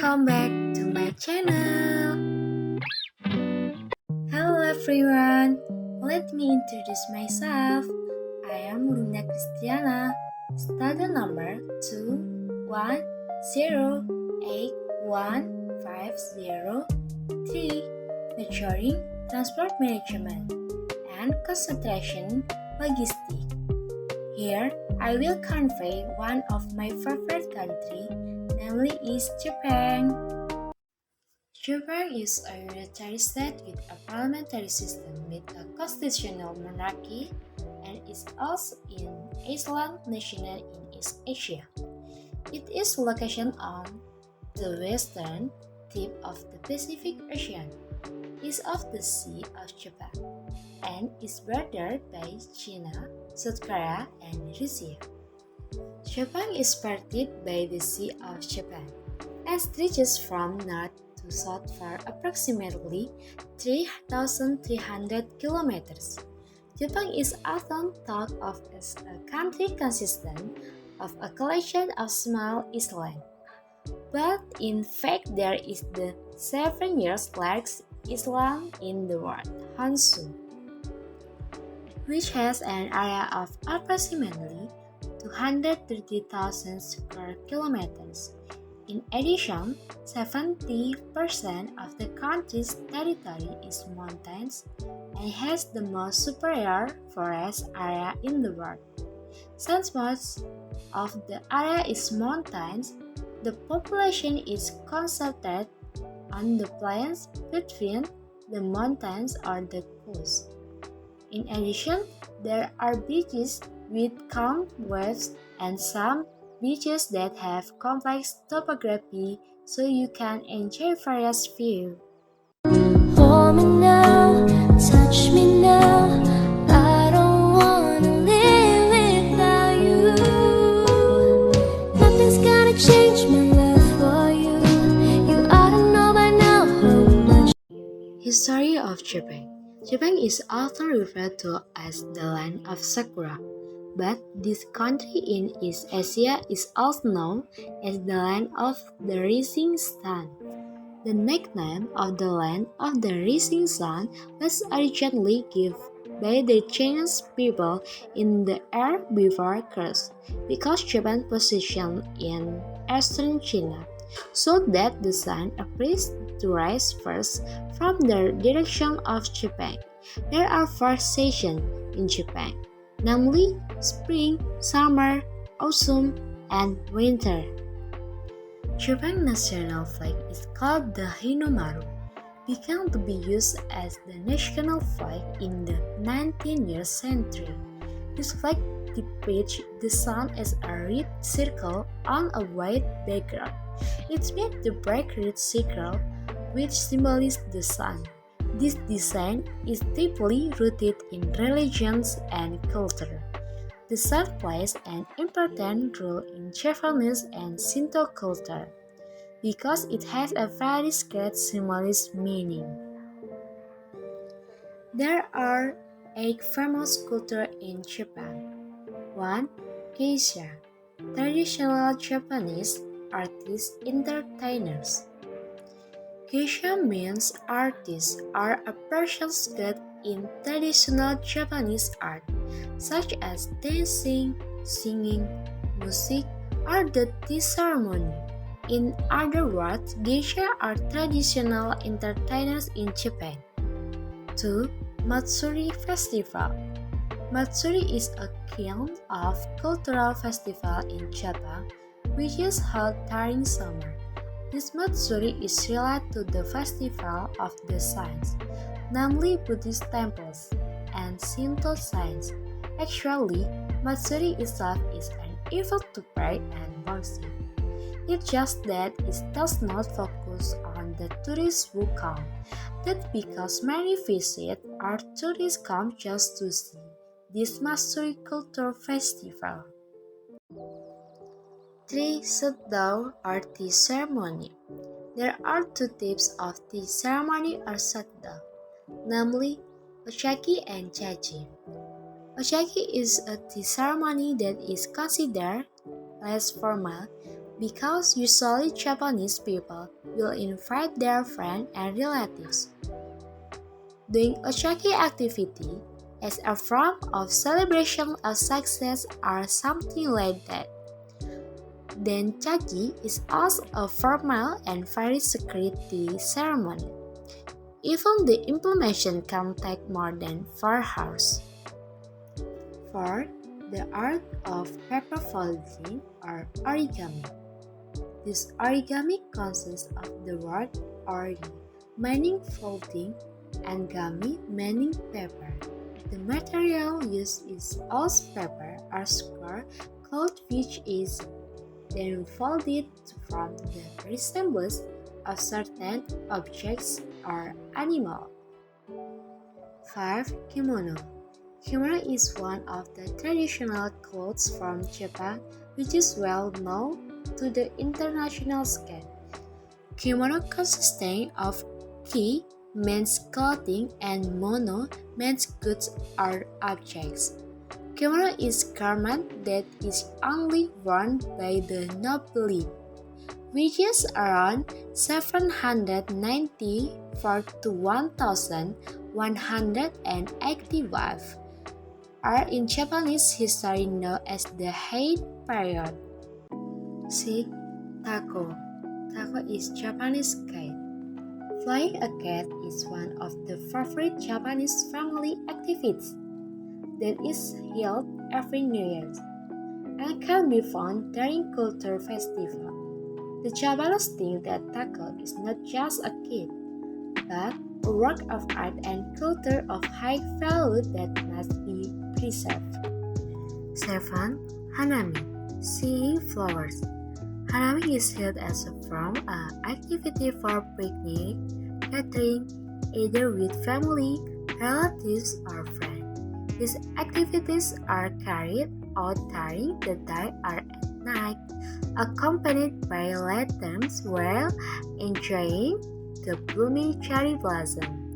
Welcome back to my channel. Hello everyone. Let me introduce myself. I am Kristiana, student number 210815003, majoring transport management and concentration logistic. Here, I will convey one of my favorite country, namely is Japan. Japan is a unitary state with a parliamentary system with a constitutional monarchy and is also an island nation in East Asia. It is located on the western tip of the Pacific Ocean, east of the Sea of Japan, and is bordered by China, South Korea, and Russia. Japan is parted by the Sea of Japan and stretches from north to south for approximately 3,300 kilometers. Japan is often thought of as a country consisting of a collection of small islands, but in fact there is the 7 years largest island in the world, Honshu, which has an area of approximately 230,000 square kilometers. In addition, 70% of the country's territory is mountains and has the most superior forest area in the world. Since most of the area is mountains, the population is concentrated on the plains between the mountains or the coast. In addition, there are beaches with calm waves and some beaches that have complex topography so you can enjoy various views. Hold me now, touch me now. I don't wanna live without you. Nothing's gonna change my love for you. You ought to know by now how much. History of Japan. Japan is often referred to as the land of sakura, but this country in East Asia is also known as the land of the rising sun. The nickname of the land of the rising sun was originally given by the Chinese people in the era before Christ, because Japan's position in eastern China, so that the sun appears to rise first from the direction of Japan. There are 4 seasons in Japan, namely spring, summer, autumn, and winter. Japan's national flag is called the Hinomaru, began to be used as the national flag in the 19th century. This flag depicts the sun as a red circle on a white background. It made the bright red circle, which symbolizes the sun. This design is deeply rooted in religions and culture. The sun plays an important role in Japanese and Shinto culture because it has a very great symbolic meaning. There are 8 famous cultures in Japan. 1. Geisha, traditional Japanese artist entertainers. Geisha means artist or a person skilled in traditional Japanese art, such as dancing, singing, music, or the tea ceremony. In other words, geisha are traditional entertainers in Japan. 2. Matsuri Festival. Matsuri is a kind of cultural festival in Japan, which is held during summer. This Matsuri is related to the festival of the signs, namely Buddhist temples and Shinto signs. Actually, Matsuri itself is an event to pray and worship. It's just that it does not focus on the tourists who come. That's because many visit or tourists come just to see this Matsuri cultural festival. 3. Shutdown or tea ceremony. There are 2 types of tea ceremony or shutdown, namely Ochaki and Chachi. Ochaki is a tea ceremony that is considered less formal, because usually Japanese people will invite their friends and relatives. Doing ochaki activity as a form of celebration of success or something like that. Then chagi is also a formal and very security ceremony. Even the implementation can take more than 4 hours. 4. The art of paper folding or origami. This origami consists of the word ori, meaning folding, and gami, meaning paper. The material used is old paper or square cloth which is then folded from the resemblance of certain objects or animal. 5. Kimono. Kimono is one of the traditional clothes from Japan which is well known to the international scale. Kimono consisting of ki means clothing and mono means goods or objects. Kimono is garment that is only worn by the nobility, which is around 794 to 1185, are in Japanese history known as the Heian period. 6. Tako. Tako is Japanese kite. Flying a kite is one of the favorite Japanese family activities that is held every New Year and can be found during culture festival. The Japanese think that tako is not just a kite, but a work of art and culture of high value that must be preserved. 7. Hanami, seeing flowers. Hanami is held as a form of activity for picnic, gathering, either with family, relatives, or friends. These activities are carried out during the day or at night, accompanied by lanterns while enjoying the blooming cherry blossom.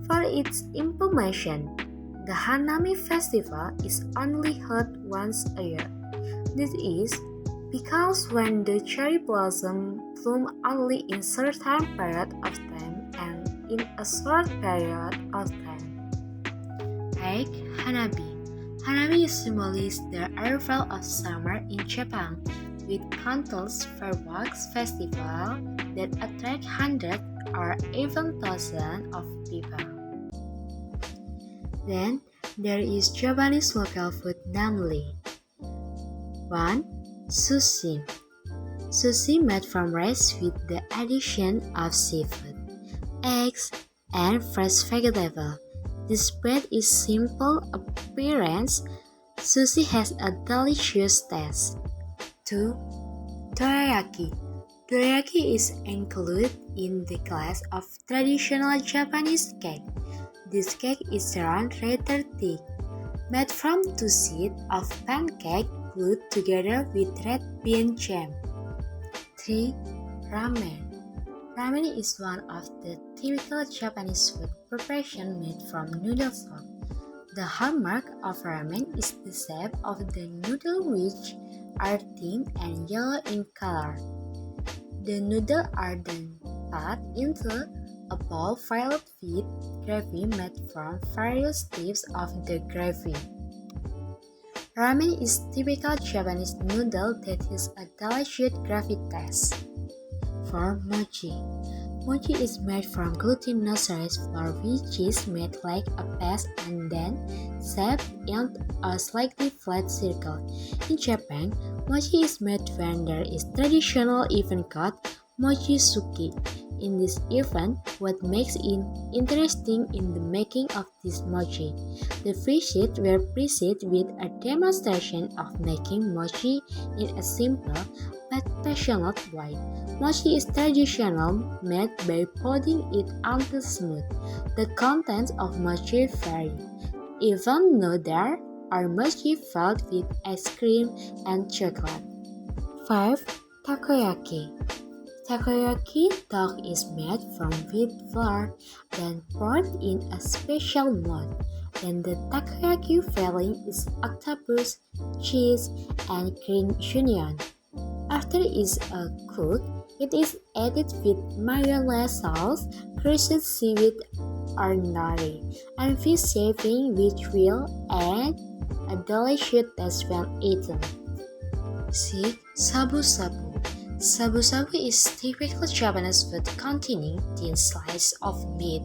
For its information, the Hanami festival is only held once a year. This is because when the cherry blossom bloom only in certain period of time and in a short period of time. 8. Hanabi. Hanabi symbolizes the arrival of summer in Japan, with countless fireworks festivals that attract hundreds or even thousands of people. Then there is Japanese local food, namely 1. Sushi. Sushi made from rice with the addition of seafood, eggs, and fresh vegetables. This bread is simple appearance. Sushi has a delicious taste. 2. Dorayaki. Dorayaki is included in the class of traditional Japanese cake. This cake is round, rather thick, made from 2 sheets of pancake glued together with red bean jam. 3. Ramen. Ramen is one of the typical Japanese food preparation made from noodle stock. The hallmark of ramen is the shape of the noodle, which are thin and yellow in color. The noodles are then put into a bowl filled with gravy made from various types of the gravy. Ramen is typical Japanese noodle that has a delicious gravy taste. 4. Mochi. Mochi is made from glutinous rice flour, which is made like a paste and then shaped in a slightly flat circle. In Japan, mochi is made when there is traditional event called mochi-suki. In this event, what makes it interesting in the making of this mochi, the visits were preceded with a demonstration of making mochi in a simple but passionate way. Mochi is traditional, made by pounding it until smooth. The contents of mochi vary, even though there are mochi filled with ice cream and chocolate. 5. Takoyaki. Takoyaki dough is made from wheat flour, then poured in a special mold. Then the takoyaki filling is octopus, cheese, and green onion. After it is cooked, it is added with mayonnaise sauce, crushed seaweed or nori, and fish shaving which will add a delicious taste when eaten. 6. Shabu-shabu. Shabu-shabu is typical Japanese food containing thin slices of meat,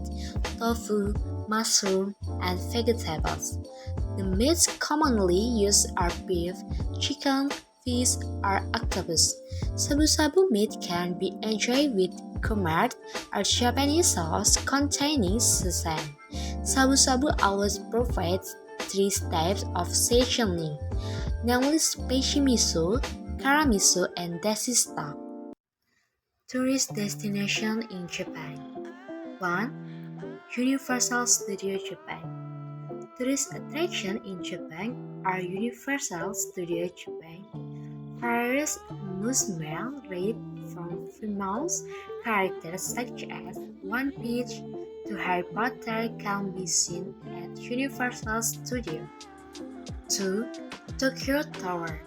tofu, mushroom, and vegetables. The meats commonly used are beef, chicken, fish, or octopus. Shabu-shabu meat can be enjoyed with kumare or Japanese sauce containing sesame. Shabu-shabu always provides three types of seasoning, namely spicy miso, kara miso, and dashi stock. Tourist destination in Japan. 1. Universal Studio Japan. Tourist attraction in Japan are Universal Studio Japan. Various amusement rides from famous characters such as One Piece to Harry Potter can be seen at Universal Studio. 2. Tokyo Tower.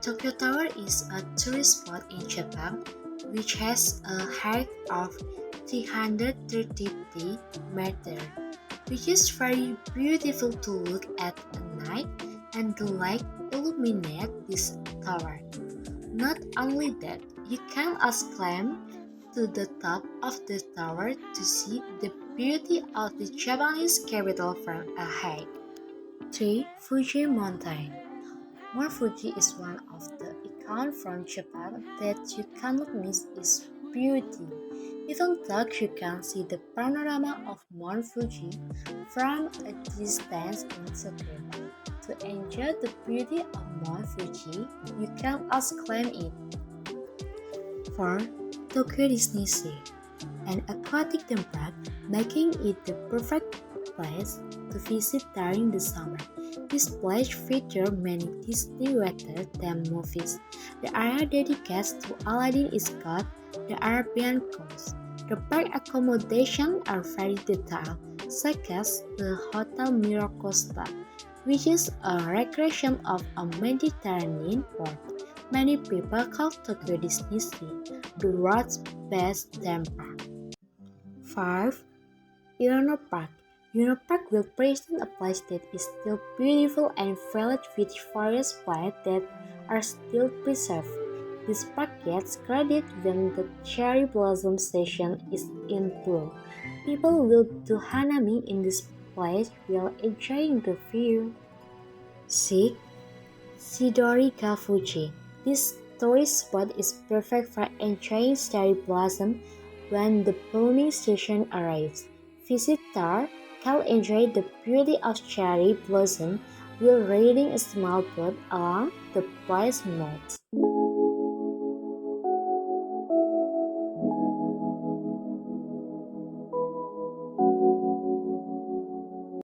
Tokyo Tower is a tourist spot in Japan which has a height of 330 meters, which is very beautiful to look at night, and the light illuminate this tower. Not only that, you can also climb to the top of the tower to see the beauty of the Japanese capital from a height. 3. Fuji Mountain. Mount Fuji is one of the icons from Japan that you cannot miss its beauty. Even though you can see the panorama of Mount Fuji from a distance in Tokyo. To enjoy the beauty of Mount Fuji, you can also climb it. 4. Tokyo Disney Sea, an aquatic theme park, making it the perfect place to visit during the summer. This place features many Disney water-themed movies. The area dedicated to Aladdin is called the Arabian Coast. The park accommodations are very detailed, such as the Hotel Miracosta, which is a recreation of a Mediterranean port. Many people call Tokyo Disney Sea the world's best theme park. 5. Irono Park. Irono Park will present a place that is still beautiful and filled with various plants that are still preserved. This park gets credit when the cherry blossom season is in bloom. People will do hanami in this place while enjoying the view. 6. Shidori-ga Fuji. This tourist spot is perfect for enjoying cherry blossom when the blooming season arrives. Visitors can enjoy the beauty of cherry blossom while riding a small boat along the place moat.